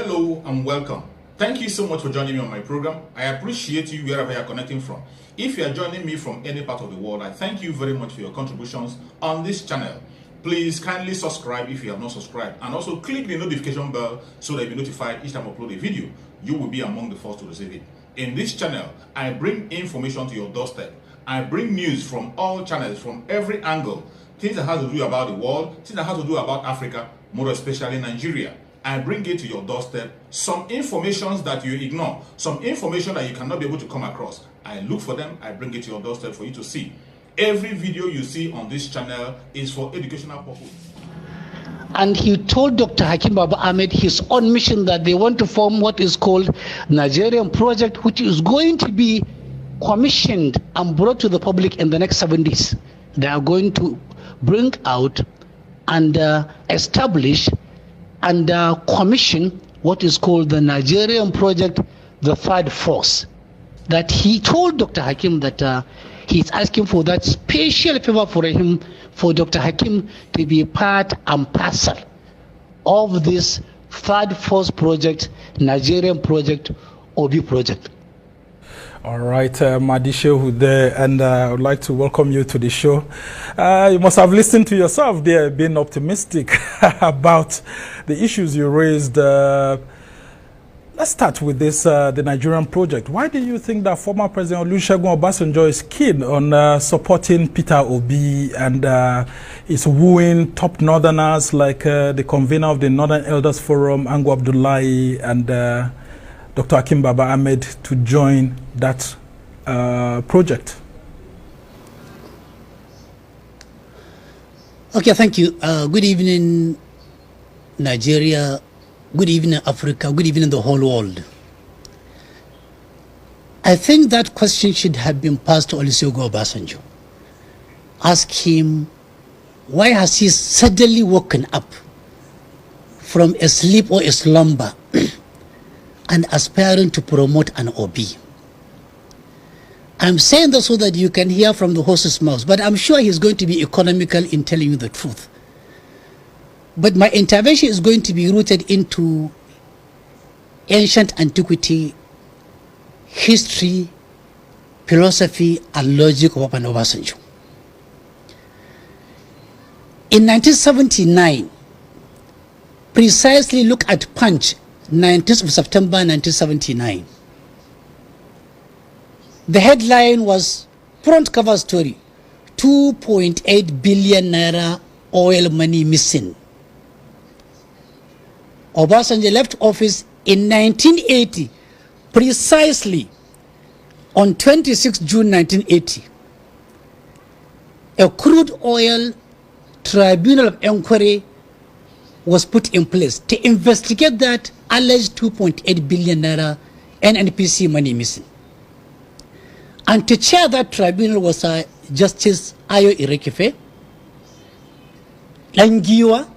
Hello and welcome. Thank you so much for joining me on my program. I appreciate you wherever you are connecting from. If you are joining me from any part of the world, I thank you very much for your contributions on this channel. Please kindly subscribe if you have not subscribed, and also click the notification bell so that you'll be notified each time I upload a video. You will be among the first to receive it. In this channel, I bring information to your doorstep. I bring news from all channels, from every angle. Things that have to do about the world, things that have to do about Africa, more especially Nigeria. I bring it to your doorstep, some information that you ignore, some information that you cannot be able to come across. I look for them, I bring it to your doorstep for you to see. Every video you see on this channel is for educational purpose. And he told Dr. Hakim Baba Ahmed his own mission that they want to form what is called Nigerian Project, which is going to be commissioned and brought to the public in the next 7 days. They are going to bring out and establish and commission what is called the Nigerian Project, the third force. That he told Dr. Hakim that he's asking for that special favor for him, for Dr. Hakim to be part and parcel of this third force project, Nigerian Project, Obi project. All right, Madishehu there, and I would like to welcome you to the show. You must have listened to yourself there, being optimistic about the issues you raised. Let's start with this, the Nigerian Project. Why do you think that former President Olusegun Obasanjo is keen on supporting Peter Obi and is wooing top northerners like the convener of the Northern Elders Forum, Ango Abdullahi, and Dr. Hakim Baba Ahmed to join that project? Okay, thank you. Good evening, Nigeria. Good evening, Africa. Good evening, the whole world. I think that question should have been passed to Olusegun Obasanjo. Ask him, why has he suddenly woken up from a sleep or a slumber and aspiring to promote an Obi? I'm saying that so that you can hear from the horse's mouth, but I'm sure he's going to be economical in telling you the truth. But my intervention is going to be rooted into ancient antiquity, history, philosophy, and logic of Oban Obasanjo. In 1979, precisely look at Punch, 19th of September 1979. The headline was front cover story, 2.8 billion naira oil money missing. Obasanjo left office in 1980, precisely on 26 June 1980. A crude oil tribunal of inquiry was put in place to investigate that alleged 2.8 billion naira NNPC money missing. And to chair that tribunal was Justice Ayo Irekefe, Langiwa,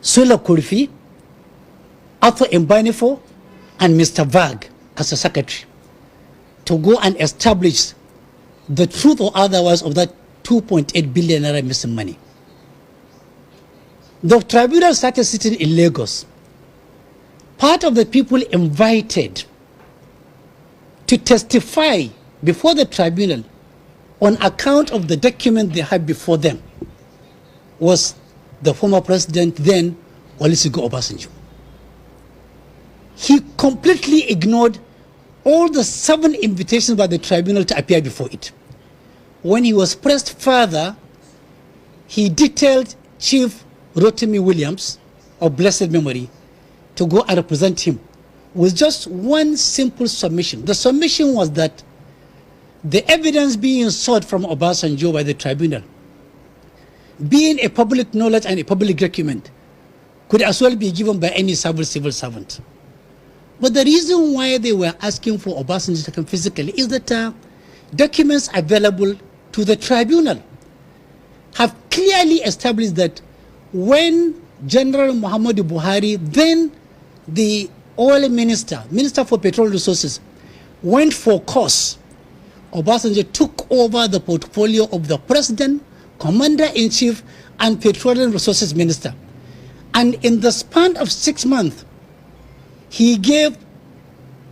Sula Kurfi, Arthur Mbanifo, and Mr. Vag as a secretary to go and establish the truth or otherwise of that 2.8 billion naira missing money. The tribunal started sitting in Lagos. Part of the people invited to testify before the tribunal on account of the document they had before them was the former president, then Olusegun Obasanjo. He completely ignored all the 7 invitations by the tribunal to appear before it. When he was pressed further, he detailed Chief Rotimi Williams of blessed memory to go and represent him with just one simple submission. The submission was that the evidence being sought from Obasanjo by the tribunal, being a public knowledge and a public document, could as well be given by any civil servant. But the reason why they were asking for Obasanjo to come physically is that documents available to the tribunal have clearly established that when General Muhammadu Buhari, then the oil minister for petroleum resources, went for course, Obasanjo took over the portfolio of the president, commander-in-chief, and petroleum resources minister. And in the span of 6 months, he gave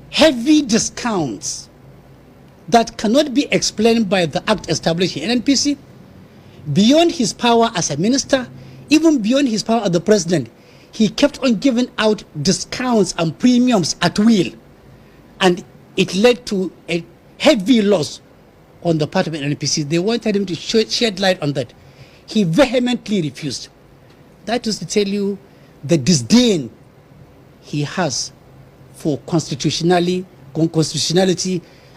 heavy discounts that cannot be explained by the act establishing NNPC, beyond his power as a minister, even beyond his power as the president. He kept on giving out discounts and premiums at will, and it led to a heavy loss on the part of NNPC. They wanted him to shed light on that. He vehemently refused. That is to tell you the disdain he has for constitutionality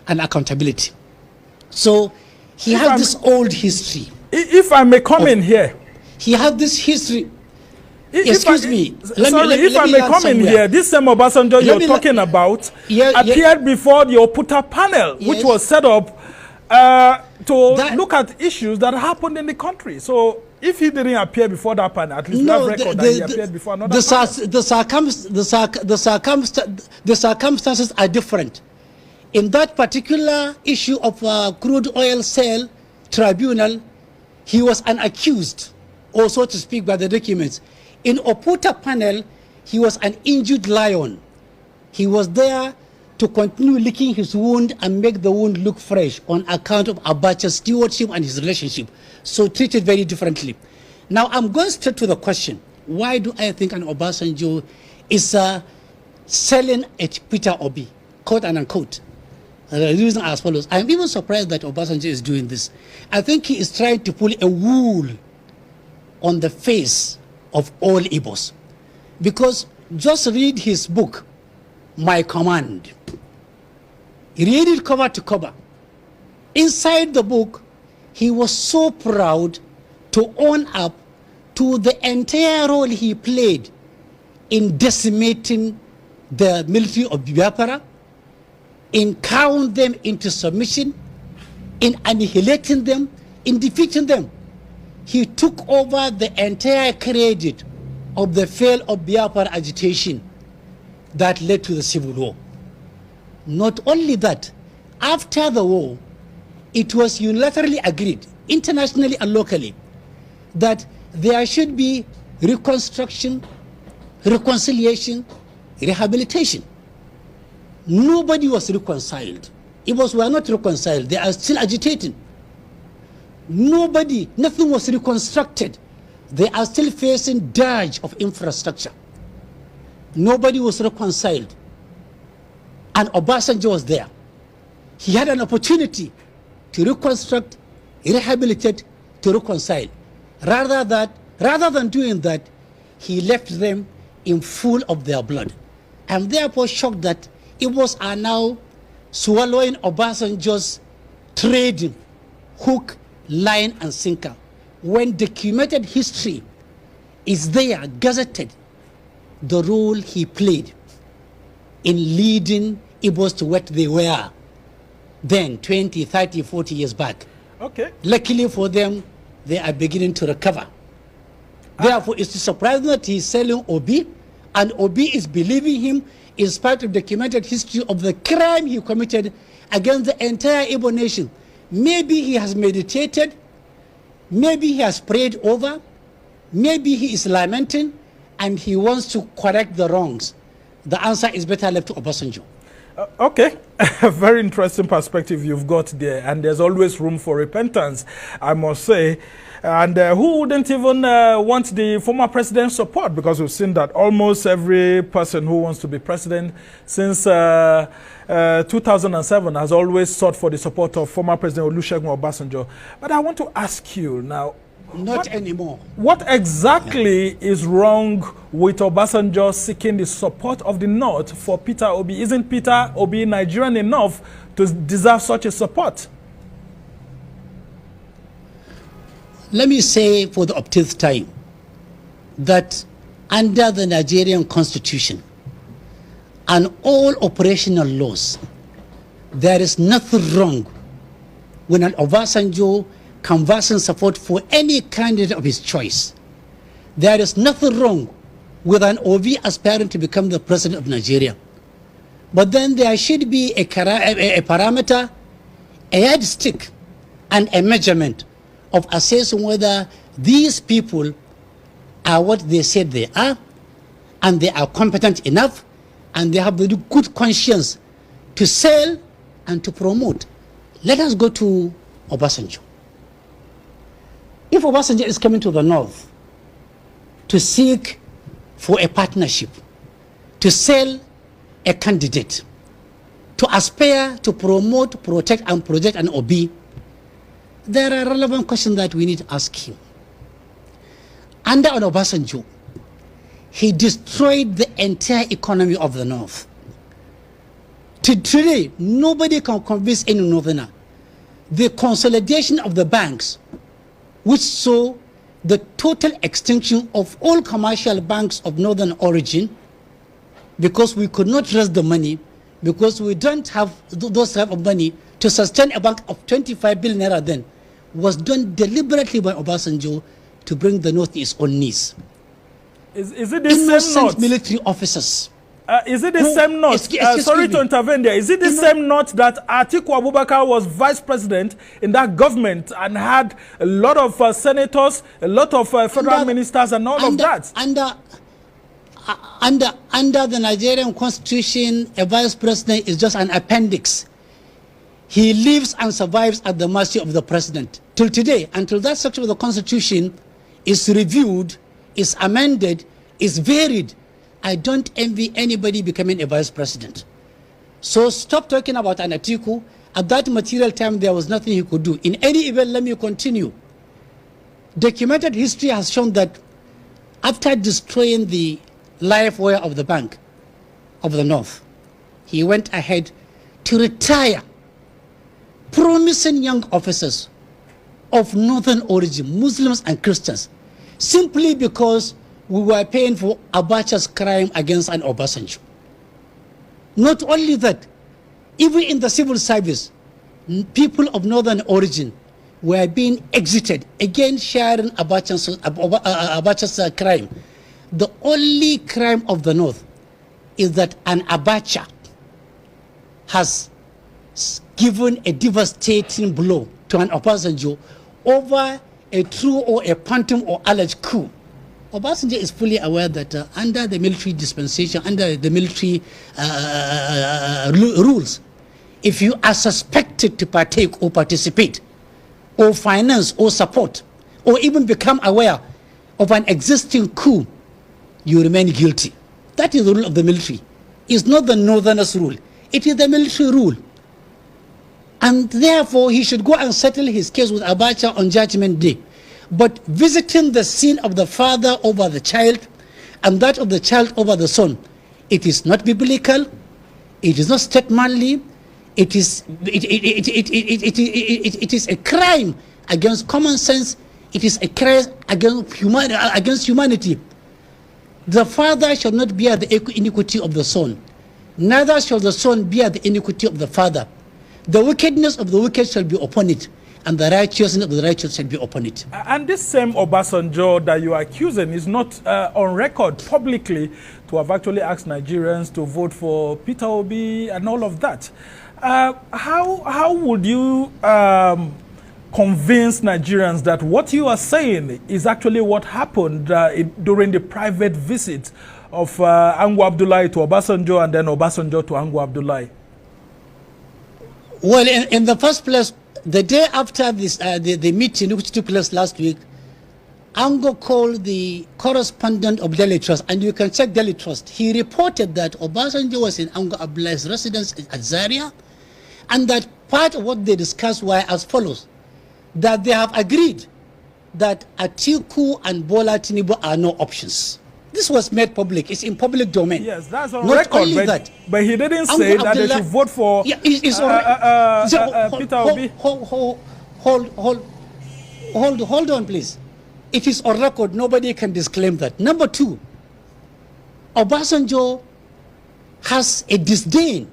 and accountability. So he has this old history. If I may come in here. He had this history. Excuse me. If I may come in here, this same Obasanjo you're talking about appeared before the Oputa panel, which was set up to look at issues that happened in the country. So if he didn't appear before that panel, at least we have record that he appeared before another panel. The circumstances are different. In that particular issue of crude oil sale tribunal, he was an accused, or so to speak, by the documents. In Oputa panel, he was an injured lion. He was there to continue licking his wound and make the wound look fresh on account of Abacha's stewardship and his relationship. So treated very differently. Now I'm going straight to the question. Why do I think an Obasanjo is selling at Peter Obi, quote and unquote? The reason as follows. I'm even surprised that Obasanjo is doing this. I think he is trying to pull a wool on the face of all Igbos. Because just read his book, My Command. Read it cover to cover. Inside the book, he was so proud to own up to the entire role he played in decimating the military of Biafra, in cowing them into submission, in annihilating them, in defeating them. He took over the entire credit of the fail of Biafra agitation that led to the civil war. Not only that, after the war, it was unilaterally agreed, internationally and locally, that there should be reconstruction, reconciliation, rehabilitation. Nobody was reconciled. Igbos were not reconciled. They are still agitating. Nothing was reconstructed. They are still facing dirge of infrastructure. Nobody was reconciled. And Obasanjo was there. He had an opportunity to reconstruct, rehabilitate, to reconcile. Rather than doing that, he left them in full of their blood. I'm therefore shocked that Igbos are now swallowing Obasanjo's trading, hook, line, and sinker, when documented history is there, gazetted, the role he played in leading Igbos to what they were then, 20, 30, 40 years back. Okay. Luckily for them, they are beginning to recover. Therefore, it's surprising that he's selling Obi, and Obi is believing him in spite of documented history of the crime he committed against the entire Igbo nation. Maybe he has meditated, maybe he has prayed over, maybe he is lamenting, and he wants to correct the wrongs. The answer is better left to Obasanjo. Okay, a very interesting perspective you've got there, and there's always room for repentance, I must say. And who wouldn't even want the former president's support? Because we've seen that almost every person who wants to be president since 2007 has always sought for the support of former President Olusegun Obasanjo. But I want to ask you now, Not anymore. What exactly is wrong with Obasanjo seeking the support of the North for Peter Obi? Isn't Peter Obi Nigerian enough to deserve such a support? Let me say for the upteenth time that under the Nigerian Constitution and all operational laws, there is nothing wrong when an Obasanjo canvassing support for any candidate of his choice. There is nothing wrong with an Obi aspiring to become the president of Nigeria. But then there should be a parameter, a yardstick, and a measurement of assessing whether these people are what they said they are, and they are competent enough, and they have the good conscience to sell and to promote. Let us go to Obasanjo. If Obasanjo is coming to the north to seek for a partnership, to sell a candidate, to aspire to promote, protect, and project an Obi, there are relevant questions that we need to ask him. Under Obasanjo, he destroyed the entire economy of the north. Today, nobody can convince any northerner. The consolidation of the banks, which saw the total extinction of all commercial banks of northern origin, because we could not raise the money, because we don't have those type of money to sustain a bank of 25 billion naira then, was done deliberately by Obasanjo to bring the north to its own knees. Is it the same note? Military officers. Is it the same note? Sorry to intervene there. Is it the same note that Atiku Abubakar was vice president in that government and had a lot of senators, a lot of federal ministers and all of that? Under the Nigerian constitution, a vice president is just an appendix. He lives and survives at the mercy of the president. Till today, until that section of the constitution is reviewed, is amended, is varied, I don't envy anybody becoming a vice president. So stop talking about an Atiku. At that material time, there was nothing he could do. In any event, let me continue. Documented history has shown that after destroying the life wire of the Bank of the North, he went ahead to retire promising young officers of northern origin, Muslims and Christians, simply because we were paying for Abacha's crime against an Obasanjo. Not only that, even in the civil service, people of northern origin were being exited, again sharing Abacha's crime. The only crime of the north is that an Abacha has given a devastating blow to an Obasanjo over a true or a phantom or alleged coup. Obasanjo is fully aware that under the military dispensation, under the military rules, if you are suspected to partake or participate or finance or support or even become aware of an existing coup, you remain guilty. That is the rule of the military. It's not the northerners' rule. It is the military rule. And therefore, he should go and settle his case with Abacha on Judgment Day. But visiting the sin of the father over the child and that of the child over the son, it is not biblical, it is not statesmanly, it is a crime against common sense, it is a crime against humanity. The father shall not bear the iniquity of the son, neither shall the son bear the iniquity of the father. The wickedness of the wicked shall be upon it, and the righteousness of the righteous shall be upon it. And this same Obasanjo that you are accusing is not on record publicly to have actually asked Nigerians to vote for Peter Obi and all of that. How would you convince Nigerians that what you are saying is actually what happened during the private visit of Ango Abdullahi to Obasanjo and then Obasanjo to Ango Abdullahi? Well, in the first place, the day after this, the meeting which took place last week, Ango called the correspondent of Daily Trust, and you can check Daily Trust. He reported that Obasanjo was in Ango Abdullahi's residence at Zaria, and that part of what they discussed were as follows: that they have agreed that Atiku and Bola Tinubu are no options. This was made public. It's in public domain. Yes, that's on record. But he didn't say that they should vote for Peter Obi. Hold on, please. It is on record. Nobody can disclaim that. Number two, Obasanjo has a disdain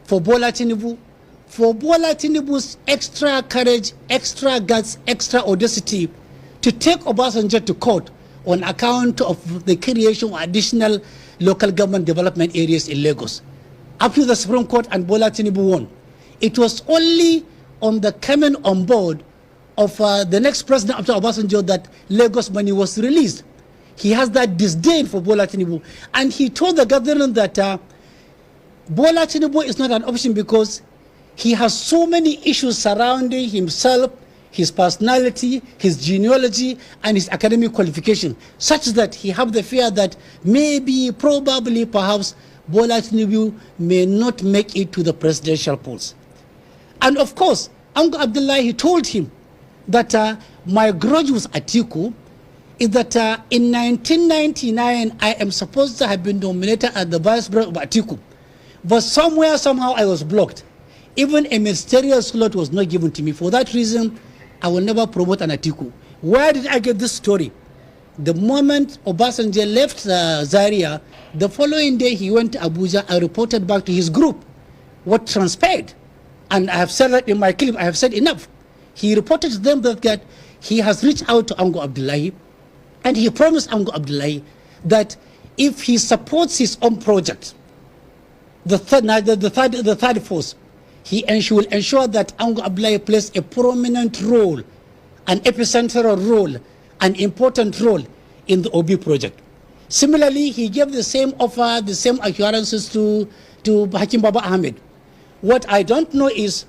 for Bola Tinubu, for Bola Tinubu's extra courage, extra guts, extra audacity to take Obasanjo to court on account of the creation of additional local government development areas in Lagos. Up to the Supreme Court and Bola Tinubu won. It was only on the coming on board of the next president after Obasanjo that Lagos money was released. He has that disdain for Bola Tinubu. And he told the government that Bola Tinubu is not an option because he has so many issues surrounding himself, his personality, his genealogy, and his academic qualification, such that he have the fear that maybe, probably, perhaps, Bola Tinubu may not make it to the presidential polls. And of course, Ango Abdullahi told him that my grudge with Atiku is that in 1999, I am supposed to have been nominated as the vice president of Atiku. But somehow I was blocked. Even a ministerial slot was not given to me. For that reason, I will never promote an Atiku. Where did I get this story? The moment Obasanjo left Zaria, the following day he went to Abuja and reported back to his group what transpired. And I have said that in my clip, I have said enough. He reported to them that he has reached out to Ango Abdullahi, and he promised Ango Abdullahi that if he supports his own project, the third force, he will ensure that Ango Abdullahi plays a prominent role, an epicentral role, an important role in the Obi project. Similarly, he gave the same offer, the same assurances to Hakim Baba Ahmed. What I don't know is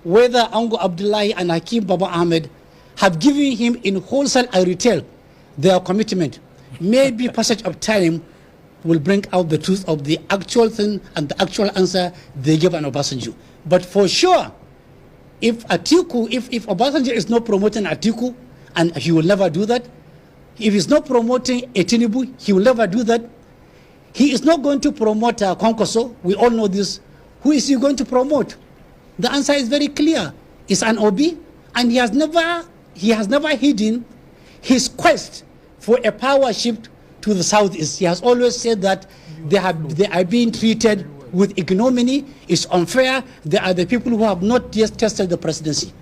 whether Ango Abdullahi and Hakim Baba Ahmed have given him in wholesale and retail their commitment. Maybe passage of time will bring out the truth of the actual thing and the actual answer they gave an Obasanjo. But for sure, if Obasanjo is not promoting Atiku, and he will never do that, if he's not promoting Tinubu, he will never do that. He is not going to promote Kwankwaso. We all know this. Who is he going to promote? The answer is very clear. It's an Obi, and he has never hidden his quest for a power shift to the southeast. He has always said that they are being treated with ignominy. It's unfair. They are the people who have not yet tested the presidency.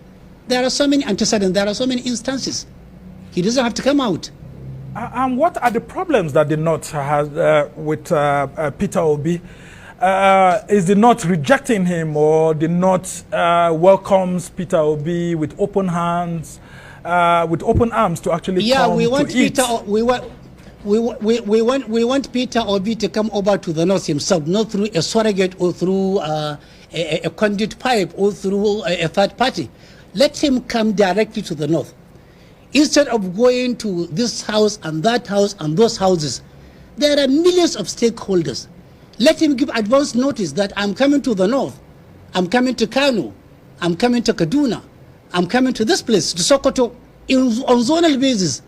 There are so many antecedents. There are so many instances. He doesn't have to come out. And what are the problems that the North has with Peter Obi? Is the North rejecting him, or the North welcomes Peter Obi with open hands, with open arms to actually come we want to Peter. eat? We want Peter Obi to come over to the North himself, not through a surrogate or through a conduit pipe or through a third party. Let him come directly to the North. Instead of going to this house and that house and those houses, there are millions of stakeholders. Let him give advance notice that I'm coming to the North, I'm coming to Kano, I'm coming to Kaduna, I'm coming to this place, to Sokoto, on zonal basis.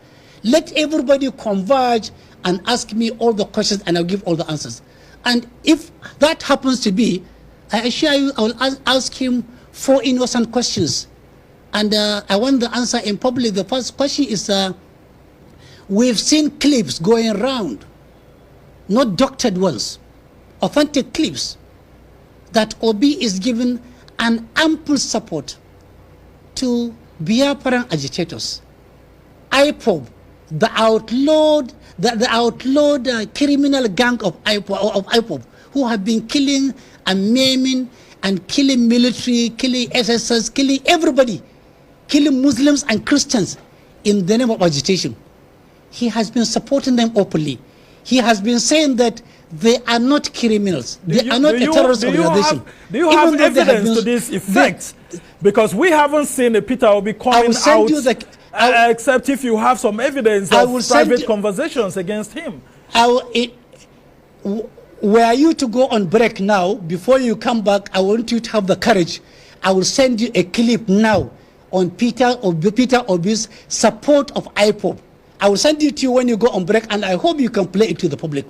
Let everybody converge and ask me all the questions, and I'll give all the answers. And if that happens to be, I assure you, I will ask him 4 innocent questions. And I want the answer in public. The first question is, we've seen clips going around, not doctored ones, authentic clips, that Obi is given an ample support to Biafran agitators. IPOB, the outlawed criminal gang of IPOB, who have been killing and maiming and killing military, killing SSS, killing everybody, killing Muslims and Christians in the name of agitation. He has been supporting them openly. He has been saying that they are not criminals. They are not a terrorist organization. Do you have evidence to this effect? Because we haven't seen a Peter Obi coming out, except if you have some evidence of private conversations against him. Were you to go on break now, before you come back, I want you to have the courage. I will send you a clip now on Peter Obi's support of IPOB. I will send it to you when you go on break, and I hope you can play it to the public.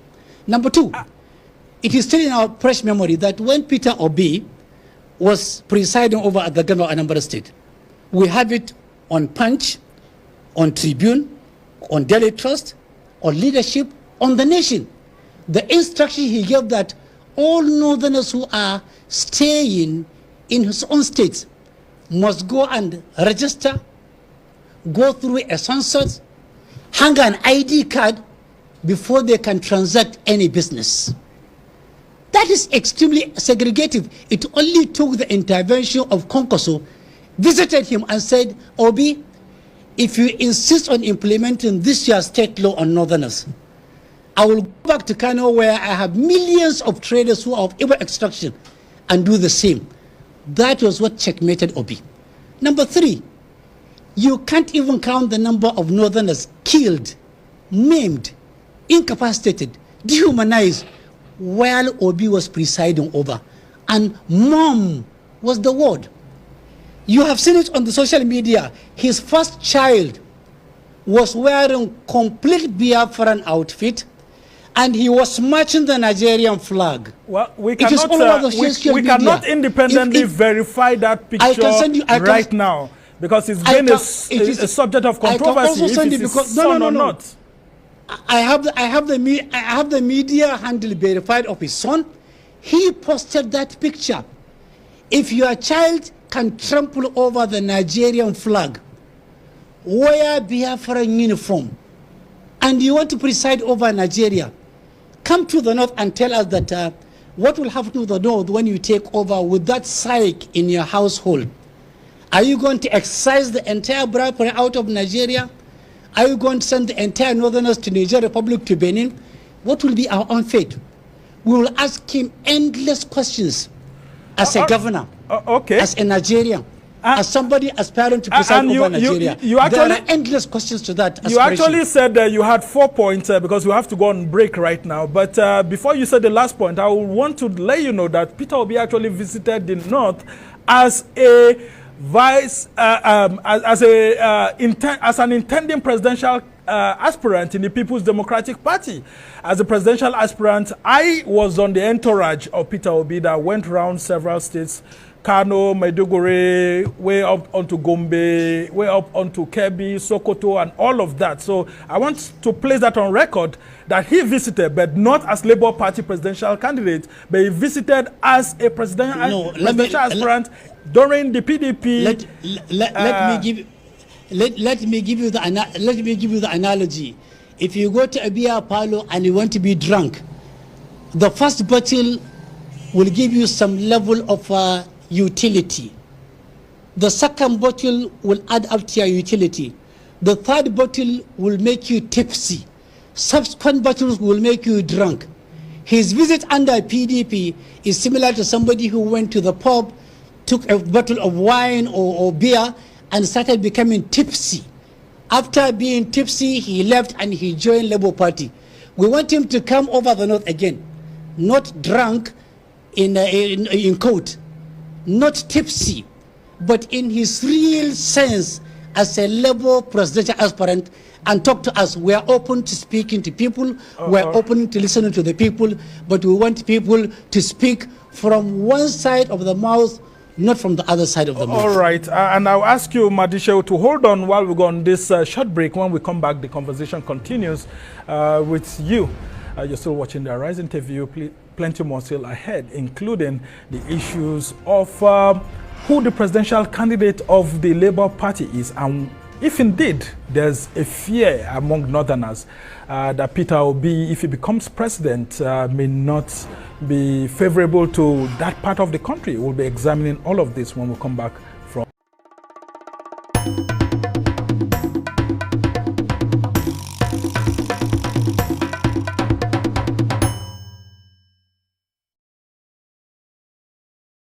Number 2, it is still in our fresh memory that when Peter Obi was presiding over at the governor of Anambra State, we have it on Punch, on Tribune, on Daily Trust, on Leadership, on The Nation. The instruction he gave that all northerners who are staying in his own states must go and register, go through a census, hang an ID card before they can transact any business. That is extremely segregative. It only took the intervention of Kwankwaso, visited him and said, Obi, if you insist on implementing this year's state law on northerners, I will go back to Kano where I have millions of traders who are of Igbo extraction and do the same. That was what checkmated Obi. Number 3, you can't even count the number of northerners killed, maimed, incapacitated, dehumanized while Obi was presiding over. And mom was the word. You have seen it on the social media. His first child was wearing complete Biafran outfit and he was marching the Nigerian flag. Well, we cannot independently verify that picture right now because it's been a subject of controversy if it's his son or not. I have the media handle verified of his son. He posted that picture. If your child can trample over the Nigerian flag, wear Biafran uniform, and you want to preside over Nigeria, come to the north and tell us that what will happen to the north when you take over with that psych in your household. Are you going to excise the entire bribery out of Nigeria? Are you going to send the entire northerners to Niger Republic, to Benin? What will be our own fate? We will ask him endless questions as a governor, as a Nigerian, as somebody aspiring to preside over Nigeria. There are endless questions to that aspiration. You actually said you had 4 points because we have to go on break right now. But before you said the last point, I want to let you know that Peter Obi actually visited the north as a as an intending presidential aspirant in the People's Democratic Party. As a presidential aspirant, I was on the entourage of Peter Obi that went around several states, Kano, Maiduguri, way up onto Gombe, way up onto Kebbi, Sokoto, and all of that. So I want to place that on record that he visited, but not as Labour Party presidential candidate, but he visited as a presidential aspirant during the PDP. Let me give you the analogy. If you go to a beer parlor and you want to be drunk, the first bottle will give you some level of utility. The second bottle will add up to your utility. The third bottle will make you tipsy. Subsequent bottles will make you drunk. His visit under PDP is similar to somebody who went to the pub, took a bottle of wine or beer, and started becoming tipsy. After being tipsy, he left and he joined Labour Party. We want him to come over the north again, not drunk in coat, not tipsy, but in his real sense as a Labour presidential aspirant, and talk to us. We are open to speaking to people. We are open to listening to the people, but we want people to speak from one side of the mouth, not from the other side of the mouth. All right, and I'll ask you, Madishe, to hold on while we go on this short break. When we come back, the conversation continues with you. You're still watching the Arise interview. Plenty more still ahead, including the issues of who the presidential candidate of the Labour Party is, and if indeed there's a fear among northerners that Peter Obi, if he becomes president, may not be favorable to that part of the country. We'll be examining all of this when we come back